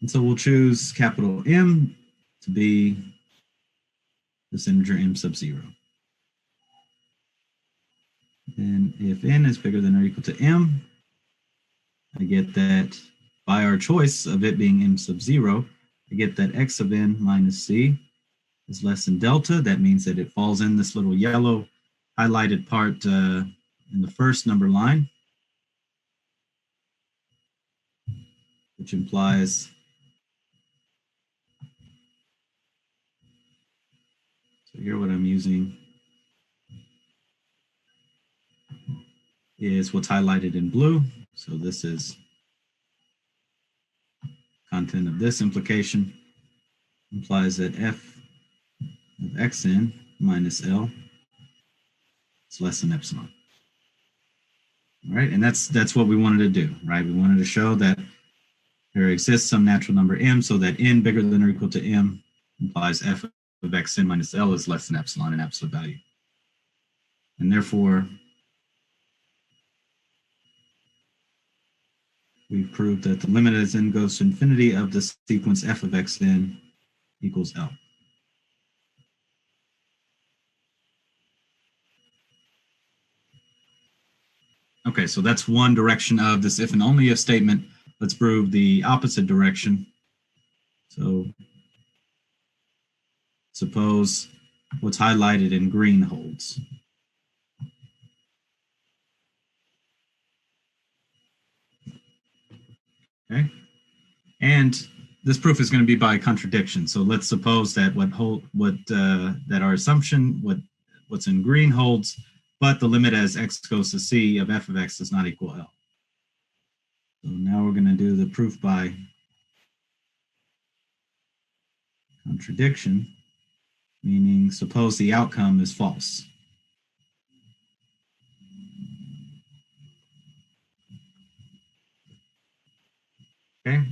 so we'll choose capital M to be this integer m sub 0. And if n is bigger than or equal to m, I get that by our choice of it being m sub 0, I get that x of n minus c is less than delta. That means that it falls in this little yellow highlighted part in the first number line, which implies so here what I'm using is what's highlighted in blue. So this is content of this implication, implies that f of xn minus L is less than epsilon. All right, and that's what we wanted to do, right? We wanted to show that there exists some natural number m so that n bigger than or equal to m implies f of xn minus L is less than epsilon in absolute value. And therefore, we've proved that the limit as n goes to infinity of the sequence f of xn equals L. Okay, so that's one direction of this if and only if statement. Let's prove the opposite direction. So suppose what's highlighted in green holds. Okay, and this proof is going to be by contradiction. So let's suppose that that our assumption what's in green holds, but the limit as x goes to c of f of x does not equal L. So now we're going to do the proof by contradiction, meaning suppose the outcome is false. Okay,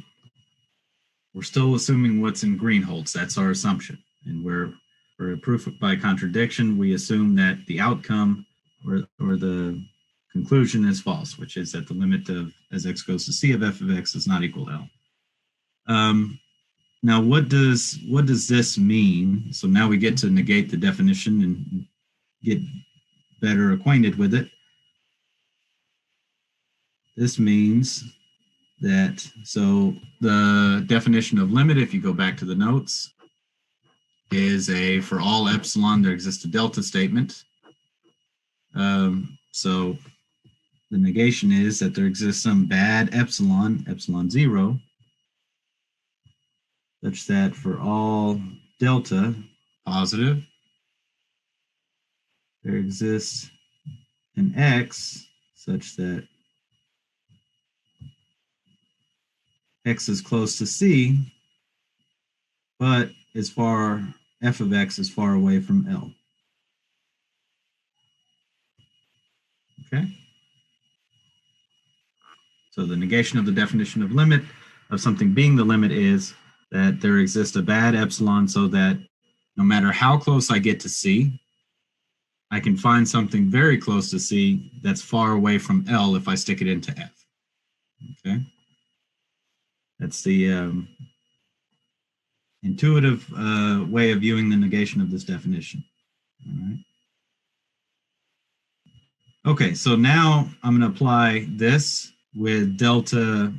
we're still assuming what's in green holds. That's our assumption. And for a proof by contradiction, we assume that the outcome or the conclusion is false, which is that the limit of as x goes to c of f of x does not equal L. Now, what does this mean? So now we get to negate the definition and get better acquainted with it. This means that, so the definition of limit, if you go back to the notes, is a for all epsilon there exists a delta statement. So the negation is that there exists some bad epsilon 0, such that for all delta positive, there exists an x such that x is close to c, but f of x is far away from L. Okay? So the negation of the definition of limit of something being the limit is that there exists a bad epsilon so that no matter how close I get to C, I can find something very close to C that's far away from L if I stick it into F. Okay? That's the intuitive way of viewing the negation of this definition. All right. Okay, so now I'm going to apply this with delta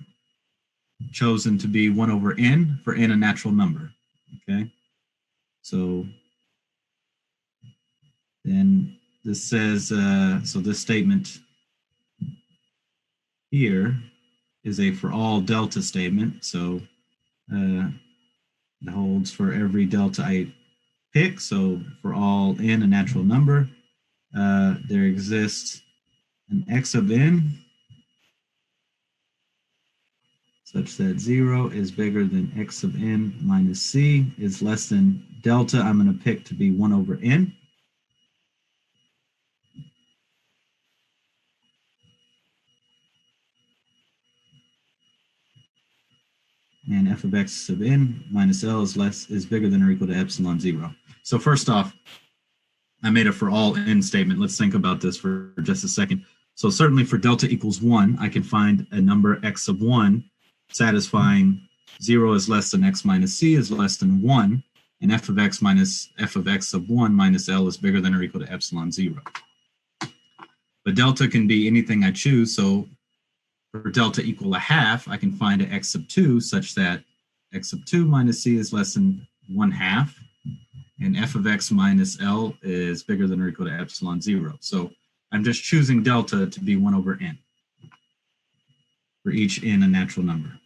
chosen to be 1 over n for n a natural number. Okay, so then this says, so this statement here is a for all delta statement. So it holds for every delta I pick. So for all n a natural number, there exists an x of n such that 0 is bigger than x of n minus c is less than delta I'm going to pick to be 1 over n. And f of x of n minus L is bigger than or equal to epsilon 0. So first off, I made a for all n statement. Let's think about this for just a second. So certainly for delta equals 1, I can find a number x of 1 satisfying 0 is less than x minus c is less than 1, and f of x minus f of x of 1 minus L is bigger than or equal to epsilon 0. But delta can be anything I choose, so for delta equal a half, I can find an x sub 2 such that x sub 2 minus c is less than 1/2, and f of x minus L is bigger than or equal to epsilon 0. So I'm just choosing delta to be 1 over n for each n a natural number.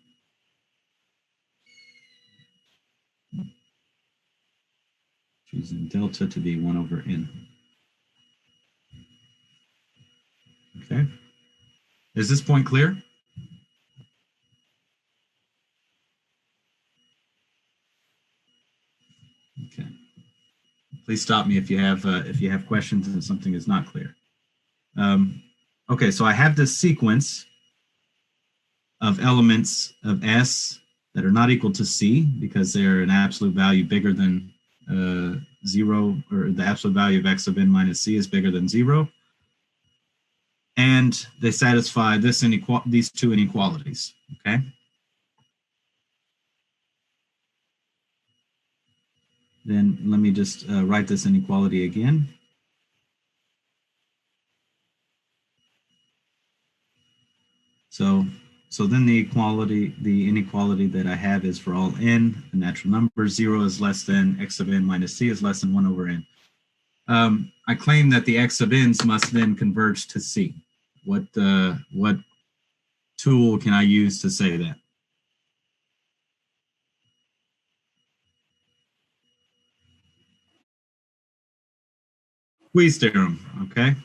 Choosing delta to be 1 over n. Okay. Is this point clear? Okay. Please stop me if you have questions and something is not clear. Okay, so I have this sequence of elements of S that are not equal to C because they're an absolute value bigger than 0, or the absolute value of x of n minus c is bigger than 0. And they satisfy these two inequalities, okay? Then let me just write this inequality again. So then the inequality that I have is for all n, the natural number, 0 is less than x of n minus c is less than 1 over n. I claim that the x of n's must then converge to c. What tool can I use to say that? Squeeze theorem, okay?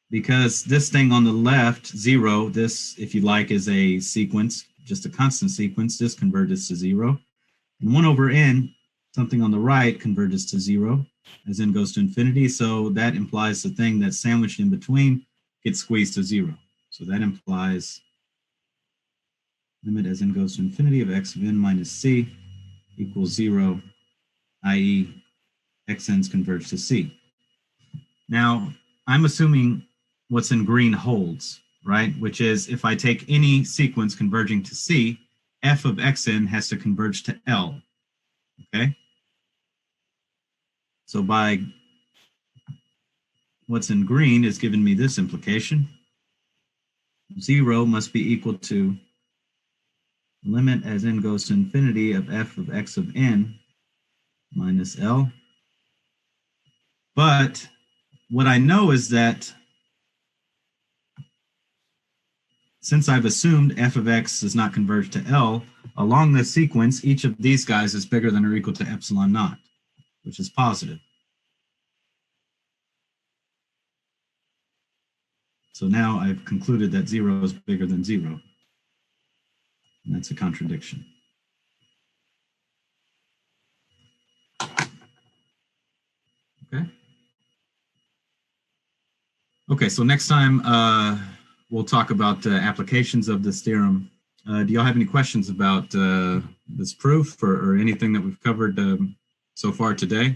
Because this thing on the left, 0, this, if you like, is a sequence, just a constant sequence. This converges to 0. And 1 over n, something on the right, converges to 0 as n goes to infinity. So that implies the thing that's sandwiched in between gets squeezed to 0. So that implies limit as n goes to infinity of x of n minus c equals 0, i.e. xn's converge to c. Now, I'm assuming what's in green holds, right? Which is if I take any sequence converging to C, f of xn has to converge to L, okay? So by what's in green is giving me this implication. 0 must be equal to limit as n goes to infinity of f of x of n minus L. But what I know is that since I've assumed f of x does not converge to L, along this sequence, each of these guys is bigger than or equal to epsilon naught, which is positive. So now I've concluded that 0 is bigger than 0. And that's a contradiction. Okay. Okay, so next time we'll talk about applications of this theorem. Do y'all have any questions about this proof or anything that we've covered so far today?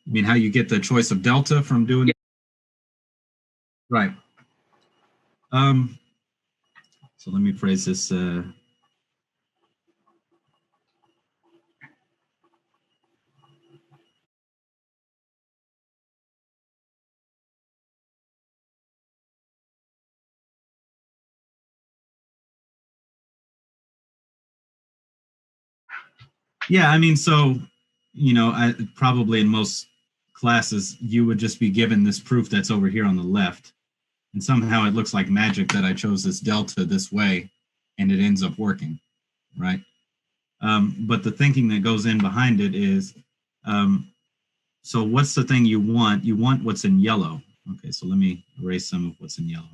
I mean, how you get the choice of delta from doing it? Right. So let me phrase this. Yeah, I mean, so, you know, probably in most classes, you would just be given this proof that's over here on the left. And somehow it looks like magic that I chose this delta this way, and it ends up working, right? But the thinking that goes in behind it is, so what's the thing you want? You want what's in yellow. Okay, so let me erase some of what's in yellow.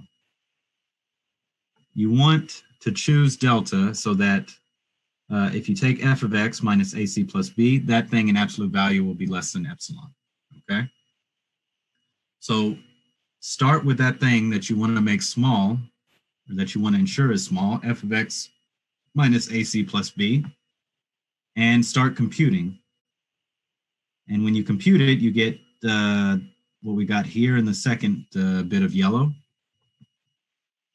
You want to choose delta so that if you take f of x minus ac plus b, that thing in absolute value will be less than epsilon, okay? So start with that thing that you want to make small, or that you want to ensure is small, f of x minus ac plus b, and start computing. And when you compute it, you get what we got here in the second bit of yellow,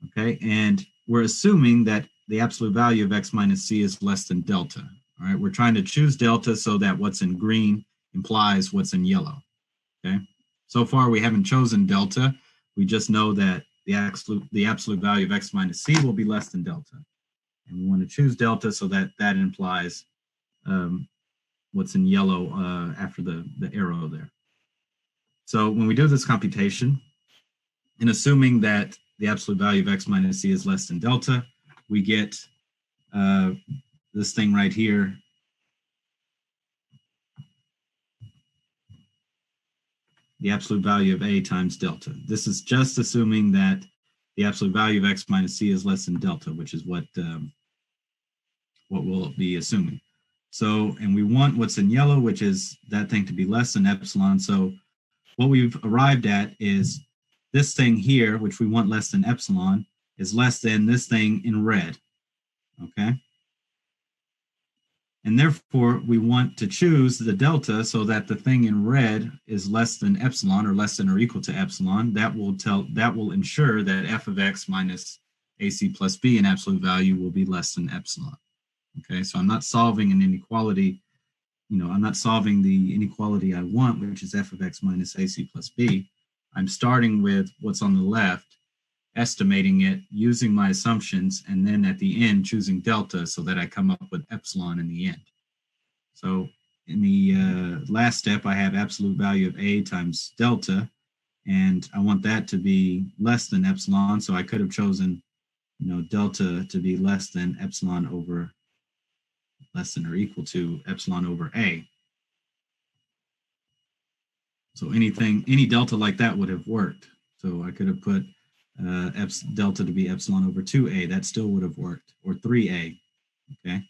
okay? And we're assuming that the absolute value of x minus c is less than delta, all right? We're trying to choose delta so that what's in green implies what's in yellow, okay? So far, we haven't chosen delta. We just know that the absolute value of x minus c will be less than delta. And we want to choose delta so that that implies what's in yellow after the arrow there. So when we do this computation, and assuming that the absolute value of x minus c is less than delta, we get this thing right here. The absolute value of a times delta. This is just assuming that the absolute value of x minus c is less than delta, which is what we'll be assuming. So, and we want what's in yellow, which is that thing to be less than epsilon. So what we've arrived at is this thing here, which we want less than epsilon, is less than this thing in red, okay? And therefore, we want to choose the delta so that the thing in red is less than epsilon, or less than or equal to epsilon. That will ensure that f of x minus ac plus b in absolute value will be less than epsilon. Okay, so I'm not solving an inequality, you know, I'm not solving the inequality I want, which is f of x minus ac plus b. I'm starting with what's on the left, estimating it, using my assumptions, and then at the end choosing delta so that I come up with epsilon in the end. So in the last step, I have absolute value of a times delta, and I want that to be less than epsilon, so I could have chosen, you know, delta to be less than epsilon over, less than or equal to epsilon over a. So any delta like that would have worked. So I could have put delta to be epsilon over 2a. That still would have worked, or 3a, okay?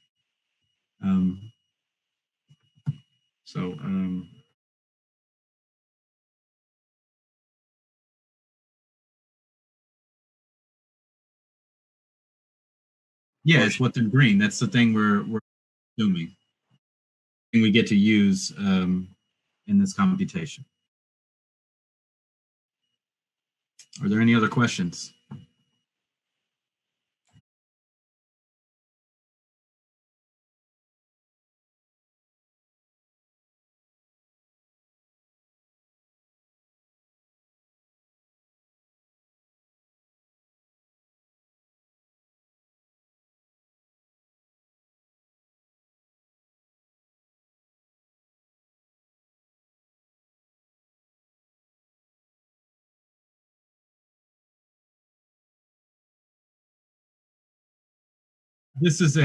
Yeah, it's what's in green. That's the thing we're assuming. And we get to use in this computation. Are there any other questions? This is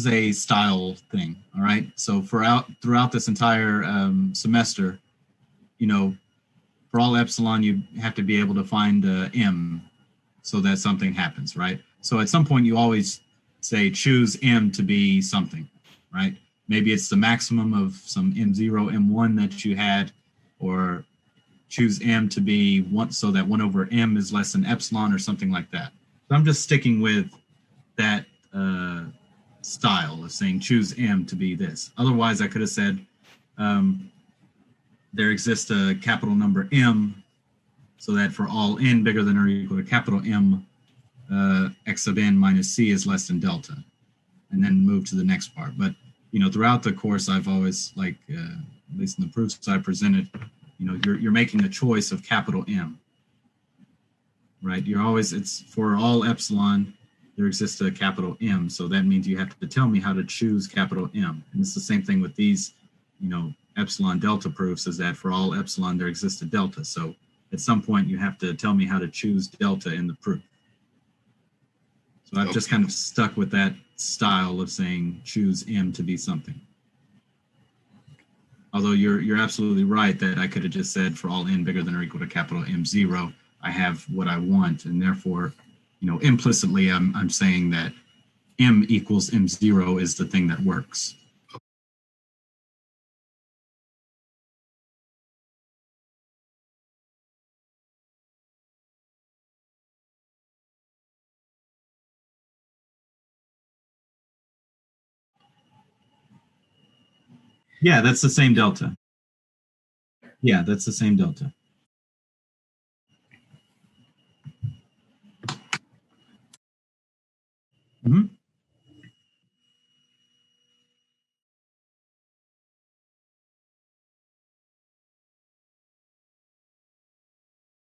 a style thing, all right? So throughout this entire semester, you know, for all epsilon, you have to be able to find m so that something happens, right? So at some point, you always say choose m to be something, right? Maybe it's the maximum of some m0, m1 that you had, or choose m to be one so that 1 over m is less than epsilon or something like that. So I'm just sticking with that style of saying choose m to be this. Otherwise, I could have said there exists a capital number m so that for all n bigger than or equal to capital M, x sub n minus c is less than delta, and then move to the next part. But, you know, throughout the course, I've always, like, at least in the proofs I presented, you know, you're making a choice of capital M, right? You're always, it's for all epsilon, there exists a capital M. So that means you have to tell me how to choose capital M. And it's the same thing with these, you know, epsilon delta proofs, is that for all epsilon, there exists a delta. So at some point, you have to tell me how to choose delta in the proof. So I've just kind of stuck with that style of saying choose M to be something. Although you're absolutely right that I could have just said for all n bigger than or equal to capital M0, I have what I want, and therefore, you know, implicitly I'm saying that M equals M0 is the thing that works. Yeah, that's the same delta. Yeah, that's the same delta. Mm-hmm.